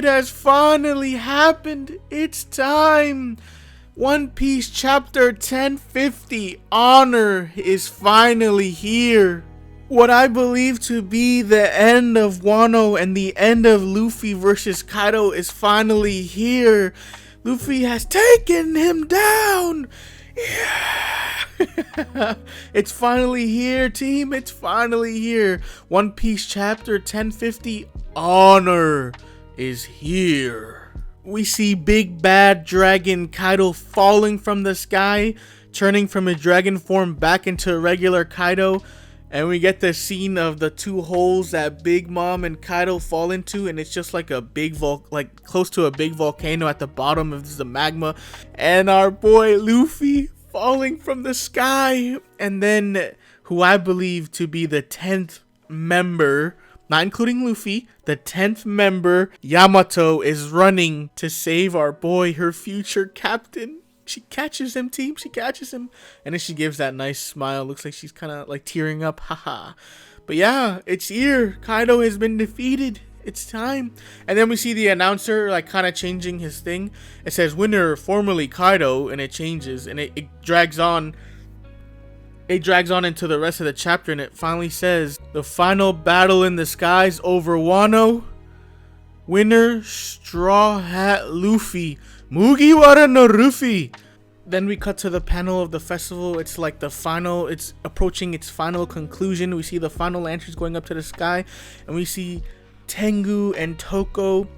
It has finally happened. It's time. One Piece chapter 1050 Honor is finally here. What I believe to be the end of Wano and the end of Luffy versus Kaido is finally here. Luffy has taken him down. Yeah. It's finally here, team. It's finally here. One Piece chapter 1050 Honor is here. We see big bad dragon Kaido falling from the sky, turning from his dragon form back into regular Kaido. And we get the scene of the two holes that Big Mom and Kaido fall into, and it's just like a big close to a big volcano at the bottom of the magma, and our boy Luffy falling from the sky. And then who I believe to be the 10th member, not including Luffy, the 10th member, Yamato, is running to save our boy, her future captain. She catches him, team. She catches him. And then she gives that nice smile. Looks like she's kind of like tearing up. Haha. But yeah, it's here. Kaido has been defeated. It's time. And then we see the announcer like kind of changing his thing. It says winner formerly Kaido, and it changes, and it drags on. It drags on into the rest of the chapter, and it finally says the final battle in the skies over Wano. Winner Straw Hat Luffy. Mugiwara no Luffy. Then we cut to the panel of the festival. It's like the final, it's approaching its final conclusion. We see the final lanterns going up to the sky, and we see Tengu and Toko,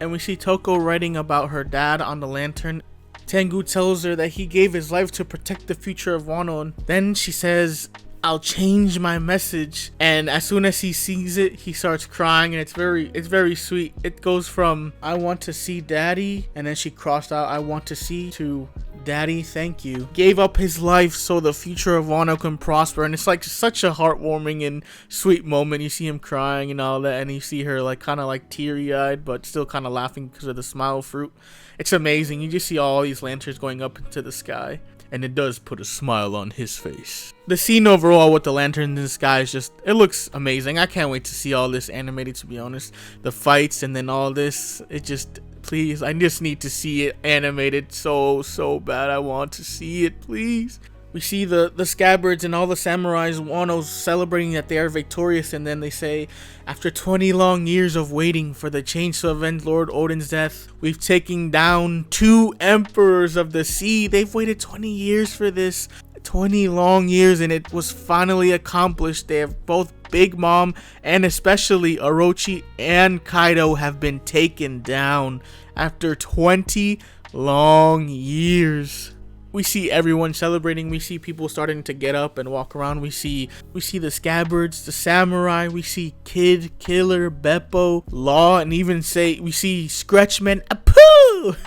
and we see Toko writing about her dad on the lantern. Tengu tells her that he gave his life to protect the future of Wano, and then she says, I'll change my message. And as soon as he sees it, he starts crying, and it's very sweet. It goes from I want to see daddy, and then she crossed out I want to see, to daddy thank you. Gave up his life so the future of Wano can prosper, and it's like such a heartwarming and sweet moment. You see him crying and all that, and you see her like kind of like teary-eyed but still kind of laughing because of the smile fruit. It's amazing. You just see all these lanterns going up into the sky, and it does put a smile on his face. The scene overall with the lanterns in the sky is just, it looks amazing. I can't wait to see all this animated, to be honest. The fights and then all this, it just, please, I just need to see it animated so bad. I want to see it, please. We see the scabbards and all the samurais, Wano's celebrating that they are victorious, and then they say, after 20 long years of waiting for the change to avenge Lord Odin's death, we've taken down 2 emperors of the sea. They've waited 20 years for this, 20 long years, and it was finally accomplished. They have both Big Mom and especially Orochi and Kaido have been taken down after 20 long years. We see everyone celebrating. We see people starting to get up and walk around. We see the scabbards, the samurai. We see Kid, Killer, Beppo, Law, and even we see Scratchman. Apoo!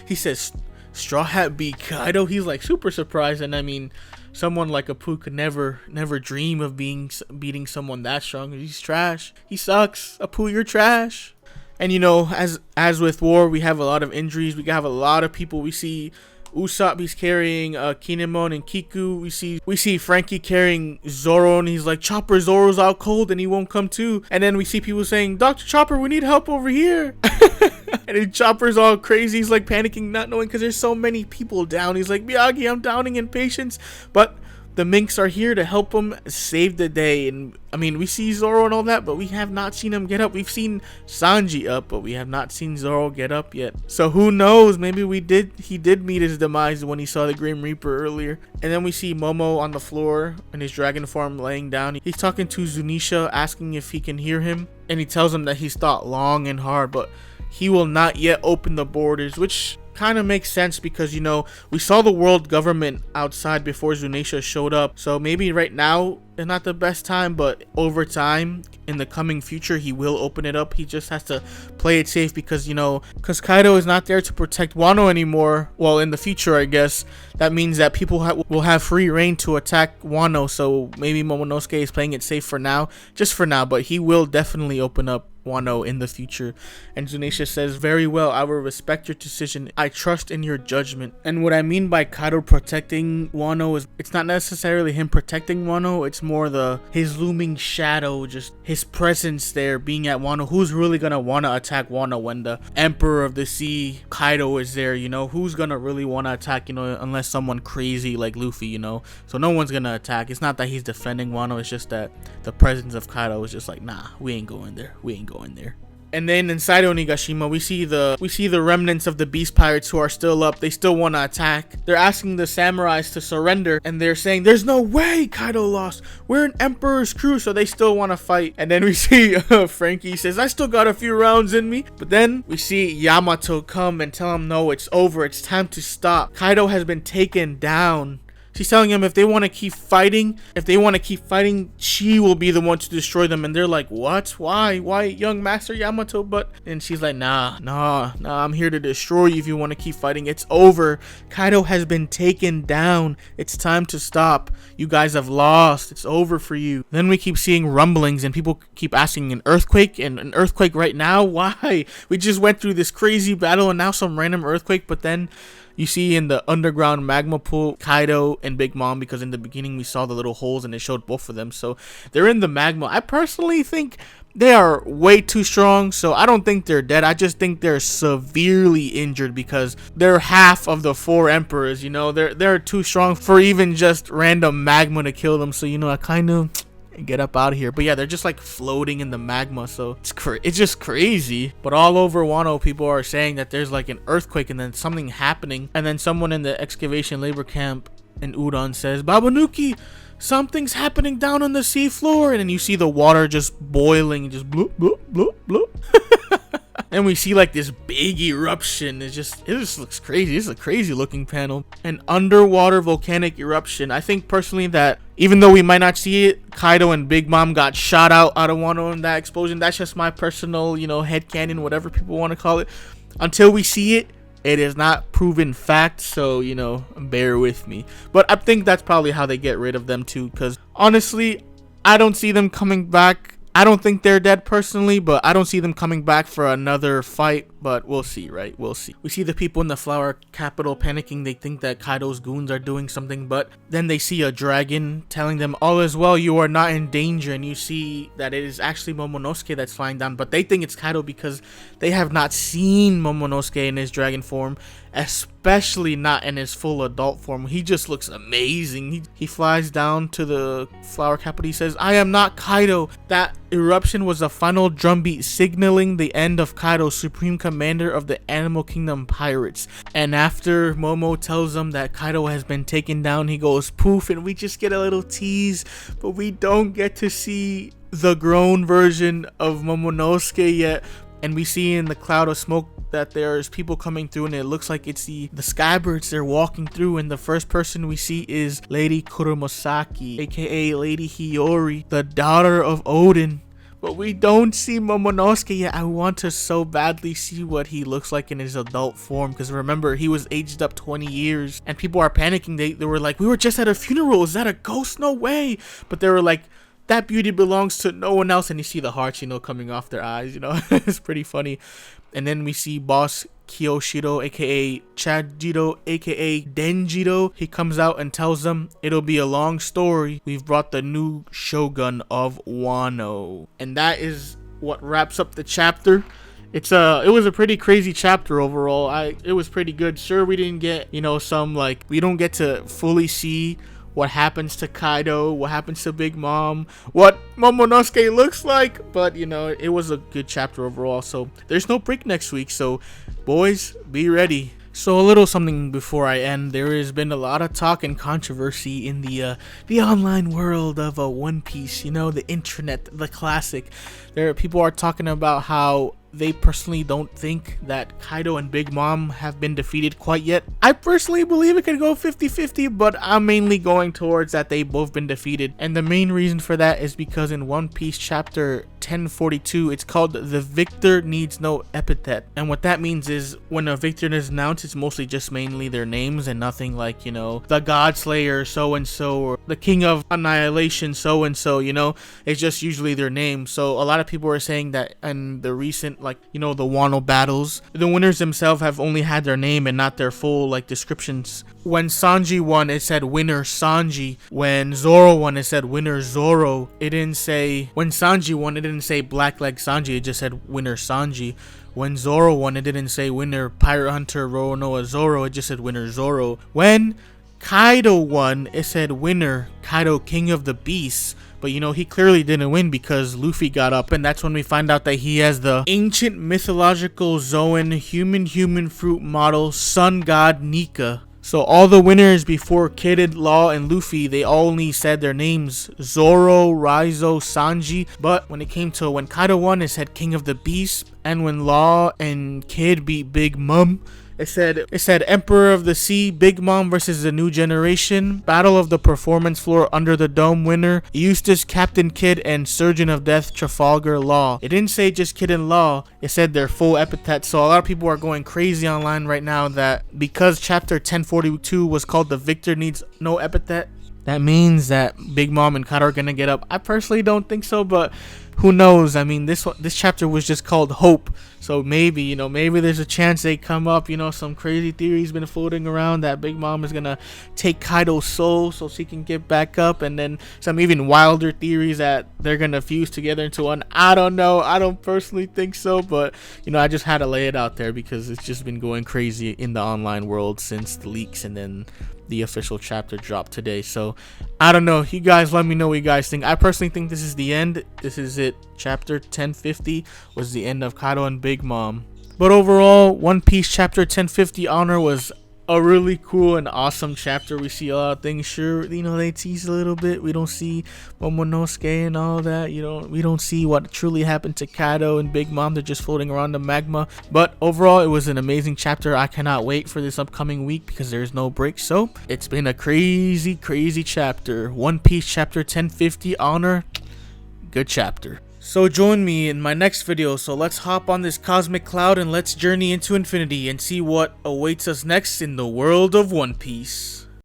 He says, Straw Hat beat Kaido. He's like super surprised, and I mean, someone like Apoo could never dream of beating someone that strong. He's trash. He sucks. Apoo, you're trash. And you know, as with war, we have a lot of injuries. We have a lot of people. We see Usopp's carrying Kinemon and Kiku. We see Frankie carrying Zoro, and he's like, Chopper, Zoro's out cold and he won't come too. And then we see people saying, Dr. Chopper, we need help over here. And then Chopper's all crazy. He's like panicking, not knowing, because there's so many people down. He's like, Miyagi, I'm downing in patience. But the minks are here to help him save the day. And I mean, we see Zoro and all that, but we have not seen him get up. We've seen Sanji up, but we have not seen Zoro get up yet. So who knows? Maybe he did meet his demise when he saw the Grim Reaper earlier. And then we see Momo on the floor in his dragon form laying down. He's talking to Zunisha, asking if he can hear him. And he tells him that he's thought long and hard, but he will not yet open the borders, which kind of makes sense because, you know, we saw the world government outside before Zunisha showed up. So maybe right now is not the best time, but over time in the coming future he will open it up. He just has to play it safe because, you know, because Kaido is not there to protect Wano anymore. Well, in the future, I guess that means that people will have free reign to attack Wano. So maybe Momonosuke is playing it safe for now, just for now, but he will definitely open up Wano in the future. And Zunisha says, very well, I will respect your decision. I trust in your judgment. And what I mean by Kaido protecting Wano is it's not necessarily him protecting Wano, it's more his looming shadow, just his presence there being at Wano. Who's really gonna wanna attack Wano when the Emperor of the Sea, Kaido, is there, you know? Who's gonna really wanna attack, you know, unless someone crazy like Luffy, you know? So no one's gonna attack. It's not that he's defending Wano, it's just that the presence of Kaido is just like, nah, we ain't going there. We ain't going there. And then inside Onigashima, we see the remnants of the beast pirates who are still up. They still want to attack. They're asking the samurais to surrender, and they're saying, there's no way Kaido lost. We're an emperor's crew, so they still want to fight. And then we see Frankie says, I still got a few rounds in me. But then we see Yamato come and tell him, no, it's over. It's time to stop. Kaido has been taken down. She's telling him if they want to keep fighting, she will be the one to destroy them. And they're like, what? Why, young Master Yamato? And she's like, nah, I'm here to destroy you if you want to keep fighting. It's over. Kaido has been taken down. It's time to stop. You guys have lost. It's over for you. Then we keep seeing rumblings and people keep asking, an earthquake? And an earthquake right now? Why? We just went through this crazy battle and now some random earthquake. But then you see in the underground magma pool, Kaido and Big Mom, because in the beginning we saw the little holes and it showed both of them. So they're in the magma. I personally think they are way too strong, so I don't think they're dead. I just think they're severely injured because they're half of the 4 emperors, you know. They're too strong for even just random magma to kill them. So, you know, I kind of get up out of here. But yeah, they're just like floating in the magma, so it's just crazy. But all over Wano, people are saying that there's like an earthquake and then something happening, and then someone in the excavation labor camp in Udon says, Babanuki, something's happening down on the sea floor. And then you see the water just boiling, just bloop bloop bloop bloop. And we see like this big eruption. It just looks crazy. It's a crazy looking panel. An underwater volcanic eruption. I think personally that even though we might not see it, Kaido and Big Mom got shot out of Wano in that explosion. That's just my personal, you know, headcanon, whatever people want to call it. Until we see it, it is not proven fact, so, you know, bear with me. But I think that's probably how they get rid of them too, because honestly, I don't see them coming back. I don't think they're dead personally, but I don't see them coming back for another fight. But we'll see, right? We'll see. We see the people in the flower capital panicking. They think that Kaido's goons are doing something, but then they see a dragon telling them, all is well, you are not in danger. And you see that it is actually Momonosuke that's flying down, but they think it's Kaido because they have not seen Momonosuke in his dragon form, especially not in his full adult form. He just looks amazing. He flies down to the flower capital. He says, I am not Kaido. That eruption was a final drumbeat signaling the end of Kaido, supreme commander of the Animal Kingdom pirates. And after Momo tells them that Kaido has been taken down, he goes poof, and we just get a little tease, but we don't get to see the grown version of Momonosuke yet. And we see in the cloud of smoke that there's people coming through, and it looks like it's the skybirds they're walking through. And the first person we see is Lady Kuromosaki, aka Lady Hiyori, the daughter of Odin. But we don't see Momonosuke yet. I want to so badly see what he looks like in his adult form, because remember, he was aged up 20 years and people are panicking. They were like, we were just at a funeral, is that a ghost? No way. But they were like, that beauty belongs to no one else. And you see the hearts, you know, coming off their eyes, you know. It's pretty funny. And then we see boss Kiyoshiro, aka Chajiro, aka Denjiro. He comes out and tells them it'll be a long story. We've brought the new shogun of Wano. And that is what wraps up the chapter. It was a pretty crazy chapter overall. It was pretty good. Sure, we didn't get, you know, we don't get to fully see what happens to Kaido, what happens to Big Mom, what Momonosuke looks like, but you know, it was a good chapter overall. So there's no break next week, so boys, be ready. So a little something before I end. There has been a lot of talk and controversy in the online world of One Piece, you know, the internet, the classic. People are talking about how they personally don't think that Kaido and Big Mom have been defeated quite yet. I personally believe it could go 50-50, but I'm mainly going towards that they've both been defeated. And the main reason for that is because in One Piece chapter 1042, it's called The Victor Needs No Epithet. And what that means is when a victor is announced, it's mostly just mainly their names and nothing like, you know, the God Slayer so-and-so or the King of Annihilation so-and-so, you know, it's just usually their name. So a lot of people are saying that in the recent, like, you know, the Wano battles, the winners themselves have only had their name and not their full, like, descriptions. When Sanji won, it said winner Sanji. When Zoro won, it said winner Zoro. It didn't say, when Sanji won, it didn't say Black Leg Sanji, it just said winner Sanji. When Zoro won, it didn't say winner Pirate Hunter Roronoa Zoro, it just said winner Zoro. When Kaido won, it said winner Kaido King of the Beasts. But you know, he clearly didn't win because Luffy got up, and that's when we find out that he has the ancient mythological Zoan human fruit model sun god Nika. So all the winners before Kid, Law, and Luffy, they only said their names, Zoro, Raizo, Sanji. But when it came to when Kaido won, it said King of the Beasts. And when Law and Kid beat Big Mom, it said Emperor of the Sea, Big Mom versus the New Generation, Battle of the Performance Floor Under the Dome winner, Eustace, Captain Kidd, and Surgeon of Death, Trafalgar Law. It didn't say just Kid and Law, it said their full epithet. So a lot of people are going crazy online right now that because chapter 1042 was called The Victor Needs No Epithet, that means that Big Mom and Kaido are gonna get up. I personally don't think so, but who knows? I mean, this chapter was just called Hope, so maybe, you know, maybe there's a chance they come up. You know, some crazy theories been floating around that Big Mom is gonna take Kaido's soul so she can get back up, and then some even wilder theories that they're gonna fuse together into one. I don't know. I don't personally think so, but you know, I just had to lay it out there because it's just been going crazy in the online world since the leaks and then the official chapter dropped today. So I don't know, you guys let me know what you guys think. I personally think this is the end. This is it. Chapter 1050 was the end of Kaido and Big Mom. But overall, One Piece chapter 1050 Honor was a really cool and awesome chapter. We see a lot of things. Sure, you know, they tease a little bit. We don't see Momonosuke and all that. You know, we don't see what truly happened to Kaido and Big Mom. They're just floating around the magma. But overall, it was an amazing chapter. I cannot wait for this upcoming week because there's no break. So it's been a crazy chapter. One Piece chapter 1050 Honor. Good chapter. So join me in my next video, so let's hop on this cosmic cloud and let's journey into infinity and see what awaits us next in the world of One Piece.